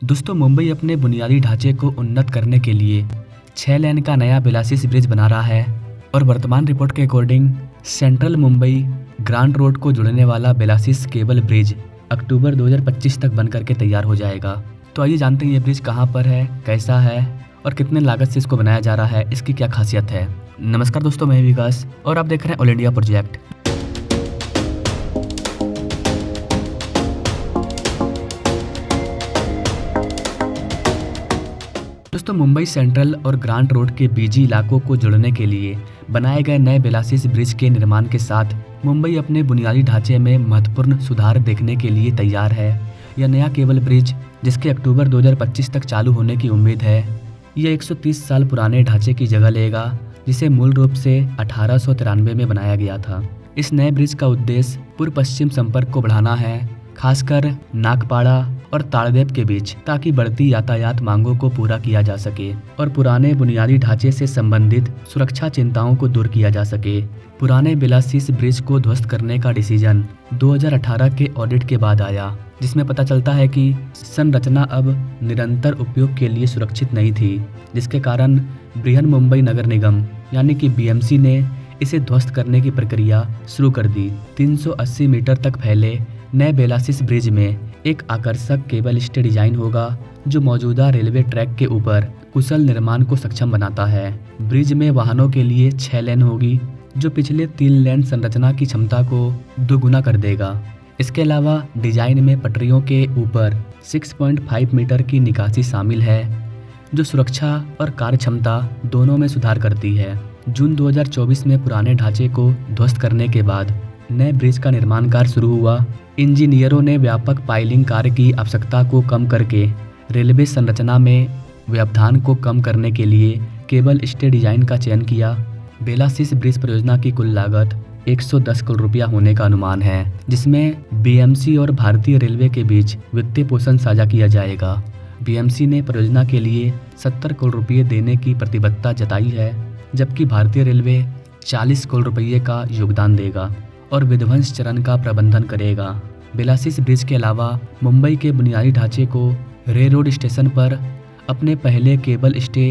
दोस्तों, मुंबई अपने बुनियादी ढांचे को उन्नत करने के लिए 6 लेन का नया बेलासिस ब्रिज बना रहा है और वर्तमान रिपोर्ट के according central Mumbai grant road को जोड़ने वाला बेलासिस केबल ब्रिज अक्टूबर 2025 तक बनकर के तैयार हो जाएगा। तो आइए जानते हैं ये ब्रिज कहाँ पर है, कैसा है और कितने लागत से इसको बनाया जा रहा है, इसकी क्या खासियत है। नमस्कार दोस्तों, मैं विकास और आप देख रहे हैं ऑल इंडिया प्रोजेक्ट। दोस्तों, मुंबई सेंट्रल और ग्रांट रोड के बीजी इलाकों को जोड़ने के लिए बनाए गए नए बेलासिस ब्रिज के निर्माण के साथ मुंबई अपने बुनियादी ढांचे में महत्वपूर्ण सुधार देखने के लिए तैयार है। यह नया केबल ब्रिज, जिसके अक्टूबर 2025 तक चालू होने की उम्मीद है, यह 130 साल पुराने ढांचे की जगह लेगा, जिसे मूल रूप से 1893 में बनाया गया था। इस नए ब्रिज का उद्देश्य पूर्व पश्चिम संपर्क को बढ़ाना है, खासकर नागपाड़ा और ताड़देव के बीच, ताकि बढ़ती यातायात मांगों को पूरा किया जा सके और पुराने बुनियादी ढांचे से संबंधित सुरक्षा चिंताओं को दूर किया जा सके। पुराने बेलासिस ब्रिज को ध्वस्त करने का डिसीजन 2018 के ऑडिट के बाद आया, जिसमें पता चलता है कि संरचना अब निरंतर उपयोग के लिए सुरक्षित नहीं थी, जिसके कारण बृहन मुंबई नगर निगम यानी कि BMC ने इसे ध्वस्त करने की प्रक्रिया शुरू कर दी। 380 मीटर तक फैले नए बेलासिस ब्रिज में एक आकर्षक केबल स्टे डिजाइन होगा, जो मौजूदा रेलवे ट्रैक के ऊपर कुशल निर्माण को सक्षम बनाता है। ब्रिज में वाहनों के लिए 6 लेन होगी, जो पिछले 3 लेन संरचना की क्षमता को दोगुना कर देगा। इसके अलावा डिजाइन में पटरियों के ऊपर 6.5 मीटर की निकासी शामिल है, जो सुरक्षा और कार्य क्षमता दोनों में सुधार करती है। जून 2024 में पुराने ढांचे को ध्वस्त करने के बाद नए ब्रिज का निर्माण कार्य शुरू हुआ। इंजीनियरों ने व्यापक पाइलिंग कार्य की आवश्यकता को कम करके रेलवे संरचना में व्यवधान को कम करने के लिए केबल स्टे डिजाइन का चयन किया। बेलासिस ब्रिज परियोजना की कुल लागत 110 करोड़ रुपया होने का अनुमान है, जिसमें BMC और भारतीय रेलवे के बीच वित्तीय पोषण साझा किया जाएगा। BMC ने परियोजना के लिए 70 करोड़ रुपये देने की प्रतिबद्धता जताई है, जबकि भारतीय रेलवे 40 करोड़ रुपये का योगदान देगा और विध्वंस चरण का प्रबंधन करेगा। बेलासिस ब्रिज के अलावा मुंबई के बुनियादी ढांचे को रेलरोड स्टेशन पर अपने पहले केबल स्टे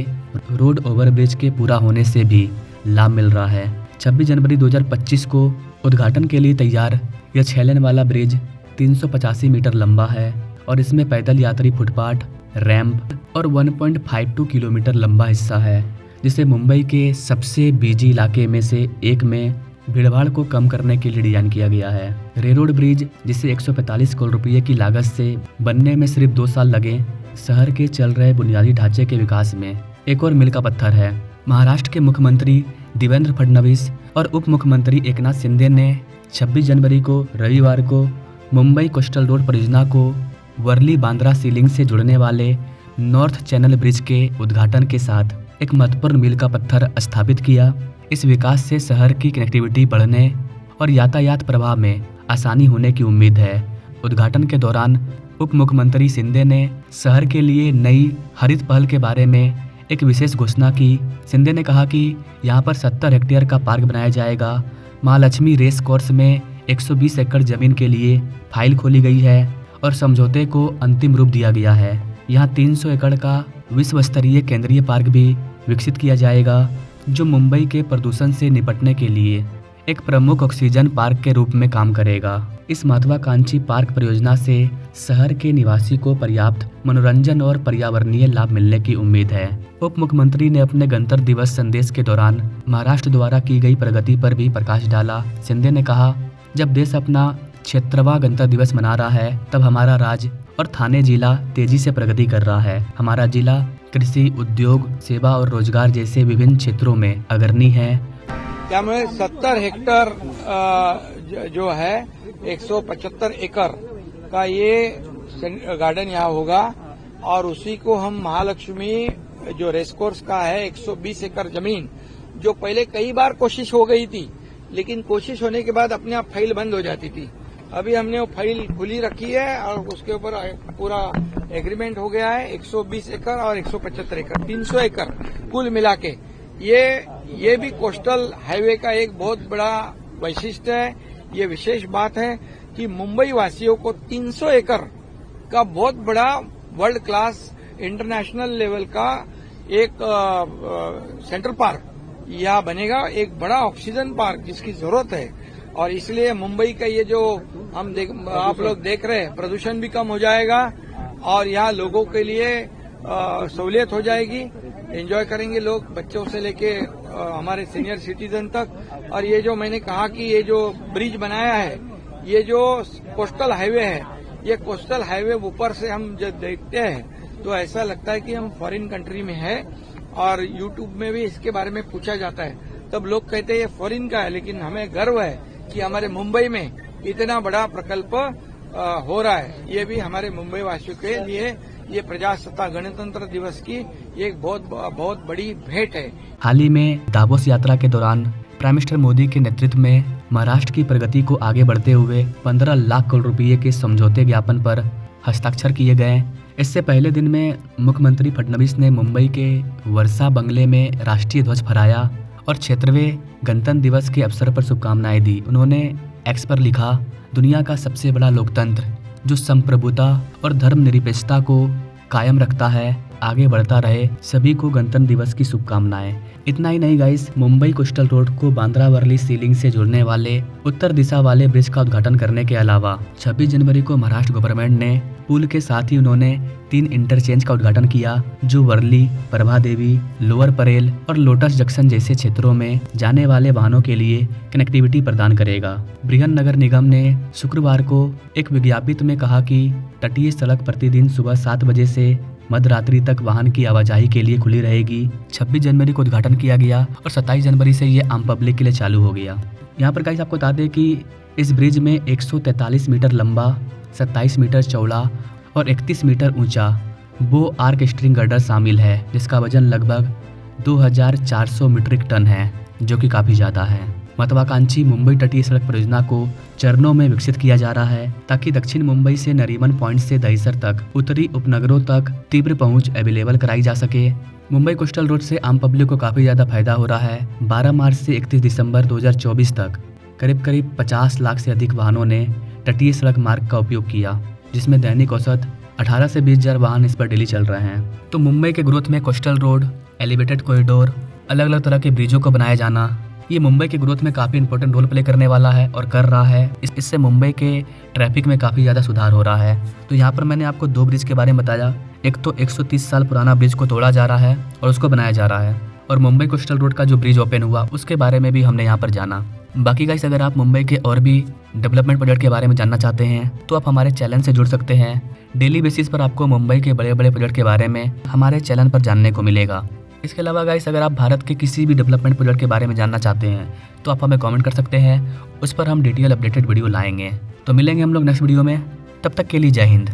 रोड ओवरब्रिज के पूरा होने से भी लाभ मिल रहा है। 26 जनवरी 2025 को उद्घाटन के लिए तैयार यह 6 लेन वाला ब्रिज 385 मीटर लंबा है और इसमें पैदल यात्री फुटपाथ, रैंप और 1.52 किलोमीटर लंबा हिस्सा है, जिसे मुंबई के सबसे बिजी इलाके में से एक में भीड़भाड़ को कम करने के लिए डिजाइन किया गया है। रेलरोड ब्रिज, जिसे 145 करोड़ रुपये की लागत से बनने में सिर्फ 2 साल लगे, शहर के चल रहे बुनियादी ढांचे के विकास में एक और मील का पत्थर है। महाराष्ट्र के मुख्यमंत्री देवेंद्र फडणवीस और उप मुख्यमंत्री एकनाथ शिंदे ने 26 जनवरी को रविवार को मुंबई कोस्टल रोड परियोजना को वर्ली बांद्रा सीलिंग से जुड़ने वाले नॉर्थ चैनल ब्रिज के उद्घाटन के साथ एक महत्वपूर्ण मील का पत्थर स्थापित किया। इस विकास से शहर की कनेक्टिविटी बढ़ने और यातायात प्रवाह में आसानी होने की उम्मीद है। उद्घाटन के दौरान उप मुख्यमंत्री शिंदे ने शहर के लिए नई हरित पहल के बारे में एक विशेष घोषणा की। शिंदे ने कहा कि यहाँ पर 70 हेक्टेयर का पार्क बनाया जाएगा। महालक्ष्मी रेस कोर्स में 120 एकड़ जमीन के लिए फाइल खोली गई है और समझौते को अंतिम रूप दिया गया है। यहाँ 300 एकड़ का विश्व स्तरीय केंद्रीय पार्क भी विकसित किया जाएगा, जो मुंबई के प्रदूषण से निपटने के लिए एक प्रमुख ऑक्सीजन पार्क के रूप में काम करेगा। इस महत्वाकांक्षी पार्क परियोजना से शहर के निवासी को पर्याप्त मनोरंजन और पर्यावरणीय लाभ मिलने की उम्मीद है। उप मुख्यमंत्री ने अपने गणतंत्र दिवस संदेश के दौरान महाराष्ट्र द्वारा की गई प्रगति पर भी प्रकाश डाला। शिंदे ने कहा, जब देश अपना 76वां गणतंत्र दिवस मना रहा है, तब हमारा राज्य और ठाणे जिला तेजी से प्रगति कर रहा है। हमारा जिला कृषि, उद्योग, सेवा और रोजगार जैसे विभिन्न क्षेत्रों में अग्रणी है। त्यामुळे 70 हेक्टर जो है 175 एकड़ का ये गार्डन यहाँ होगा और उसी को हम महालक्ष्मी जो रेसकोर्स का है 120 एकड़ जमीन, जो पहले कई बार कोशिश हो गई थी, लेकिन कोशिश होने के बाद अपने आप फाइल बंद हो जाती थी। अभी हमने वो फाइल खुली रखी है और उसके ऊपर पूरा एग्रीमेंट हो गया है। 120 एकड़ और 175 एकड़ 300 एकड़ कुल मिला के ये भी कोस्टल हाईवे का एक बहुत बड़ा वैशिष्ट्य है। ये विशेष बात है कि मुंबई वासियों को 300 एकड़ का बहुत बड़ा वर्ल्ड क्लास इंटरनेशनल लेवल का एक सेंट्रल पार्क यहाँ बनेगा, एक बड़ा ऑक्सीजन पार्क जिसकी जरूरत है। और इसलिए मुंबई का ये जो आप लोग देख रहे हैं, प्रदूषण भी कम हो जाएगा और यहाँ लोगों के लिए सहूलियत हो जाएगी, एंजॉय करेंगे लोग, बच्चों से लेके हमारे सीनियर सिटीजन तक। और ये जो मैंने कहा कि ये जो ब्रिज बनाया है, ये जो कोस्टल हाईवे है, ये कोस्टल हाईवे ऊपर से हम जब देखते हैं तो ऐसा लगता है कि हम फॉरेन कंट्री में है। और यूट्यूब में भी इसके बारे में पूछा जाता है, तब लोग कहते हैं ये फॉरेन का है, लेकिन हमें गर्व है कि हमारे मुंबई में इतना बड़ा प्रकल्प हो रहा है। ये भी हमारे मुंबई वासियों के लिए ये प्रजासत्ताक गणतंत्र दिवस की एक बहुत बड़ी भेंट है। हाल ही में दावोस यात्रा के दौरान प्राइम मिनिस्टर मोदी के नेतृत्व में महाराष्ट्र की प्रगति को आगे बढ़ते हुए 15 लाख करोड़ रुपये के समझौते ज्ञापन पर हस्ताक्षर किए गए। इससे पहले दिन में मुख्यमंत्री फडणवीस ने मुंबई के वर्षा बंगले में राष्ट्रीय ध्वज फहराया और क्षेत्रवीय गणतंत्र दिवस के अवसर पर शुभकामनाएं दी। उन्होंने एक्स पर लिखा, दुनिया का सबसे बड़ा लोकतंत्र जो संप्रभुता और धर्मनिरपेक्षता को कायम रखता है, आगे बढ़ता रहे। सभी को गणतंत्र दिवस की शुभकामनाएं। इतना ही नहीं गाइस, मुंबई कोस्टल रोड को बांद्रा वर्ली सीलिंग से जोड़ने वाले उत्तर दिशा वाले ब्रिज का उद्घाटन करने के अलावा 26 जनवरी को महाराष्ट्र गवर्नमेंट ने पुल के साथ ही उन्होंने 3 इंटरचेंज का उद्घाटन किया, जो वर्ली, प्रभा देवी, लोअर परेल और लोटस जंक्शन जैसे क्षेत्रों में जाने वाले वाहनों के लिए कनेक्टिविटी प्रदान करेगा। बृहन नगर निगम ने शुक्रवार को एक विज्ञप्ति में कहा कि तटीय सड़क प्रतिदिन सुबह 7 बजे से मध्यरात्रि तक वाहन की आवाजाही के लिए खुली रहेगी। 26 जनवरी को उद्घाटन किया गया और 27 जनवरी से ये आम पब्लिक के लिए चालू हो गया। यहाँ पर गाइस आपको बता दें कि इस ब्रिज में 143 मीटर लंबा, 27 मीटर चौड़ा और 31 मीटर ऊंचा बो आर्क स्ट्रिंग गर्डर शामिल है, जिसका वजन लगभग 2400 मीट्रिक टन है, जो कि काफ़ी ज़्यादा है। महत्वाकांक्षी मुंबई तटीय सड़क परियोजना को चरणों में विकसित किया जा रहा है, ताकि दक्षिण मुंबई से नरीमन पॉइंट से दहिसर तक उत्तरी उपनगरों तक तीव्र पहुंच अवेलेबल कराई जा सके। मुंबई कोस्टल रोड से आम पब्लिक को काफ़ी ज़्यादा फायदा हो रहा है। 12 मार्च से 31 दिसंबर 2024 तक करीब 50 लाख से अधिक वाहनों ने तटीय सड़क मार्ग का उपयोग किया, जिसमें दैनिक औसत 18 से 20 हज़ार वाहन इस पर डेली चल रहे हैं। तो मुंबई के ग्रोथ में कोस्टल रोड, एलिवेटेड कॉरिडोर, अलग अलग तरह के ब्रिजों को बनाया जाना, ये मुंबई के ग्रोथ में काफ़ी इंपॉर्टेंट रोल प्ले करने वाला है और कर रहा है। इससे मुंबई के ट्रैफिक में काफ़ी ज़्यादा सुधार हो रहा है। तो यहाँ पर मैंने आपको 2 ब्रिज के बारे में बताया। एक तो 130 साल पुराना ब्रिज को तोड़ा जा रहा है और उसको बनाया जा रहा है, और मुंबई कोस्टल रोड का जो ब्रिज ओपन हुआ उसके बारे में भी हमने यहाँ पर जाना। बाकी गाइस, अगर आप मुंबई के और भी डेवलपमेंट प्रोजेक्ट के बारे में जानना चाहते हैं तो आप हमारे चैनल से जुड़ सकते हैं। डेली बेसिस पर आपको मुंबई के बड़े बड़े प्रोजेक्ट के बारे में हमारे चैनल पर जानने को मिलेगा। इसके अलावा गाइस, अगर आप भारत के किसी भी डेवलपमेंट प्रोजेक्ट के बारे में जानना चाहते हैं तो आप हमें कमेंट कर सकते हैं, उस पर हम डिटेल अपडेटेड वीडियो लाएंगे। तो मिलेंगे हम लोग नेक्स्ट वीडियो में, तब तक के लिए जय हिंद।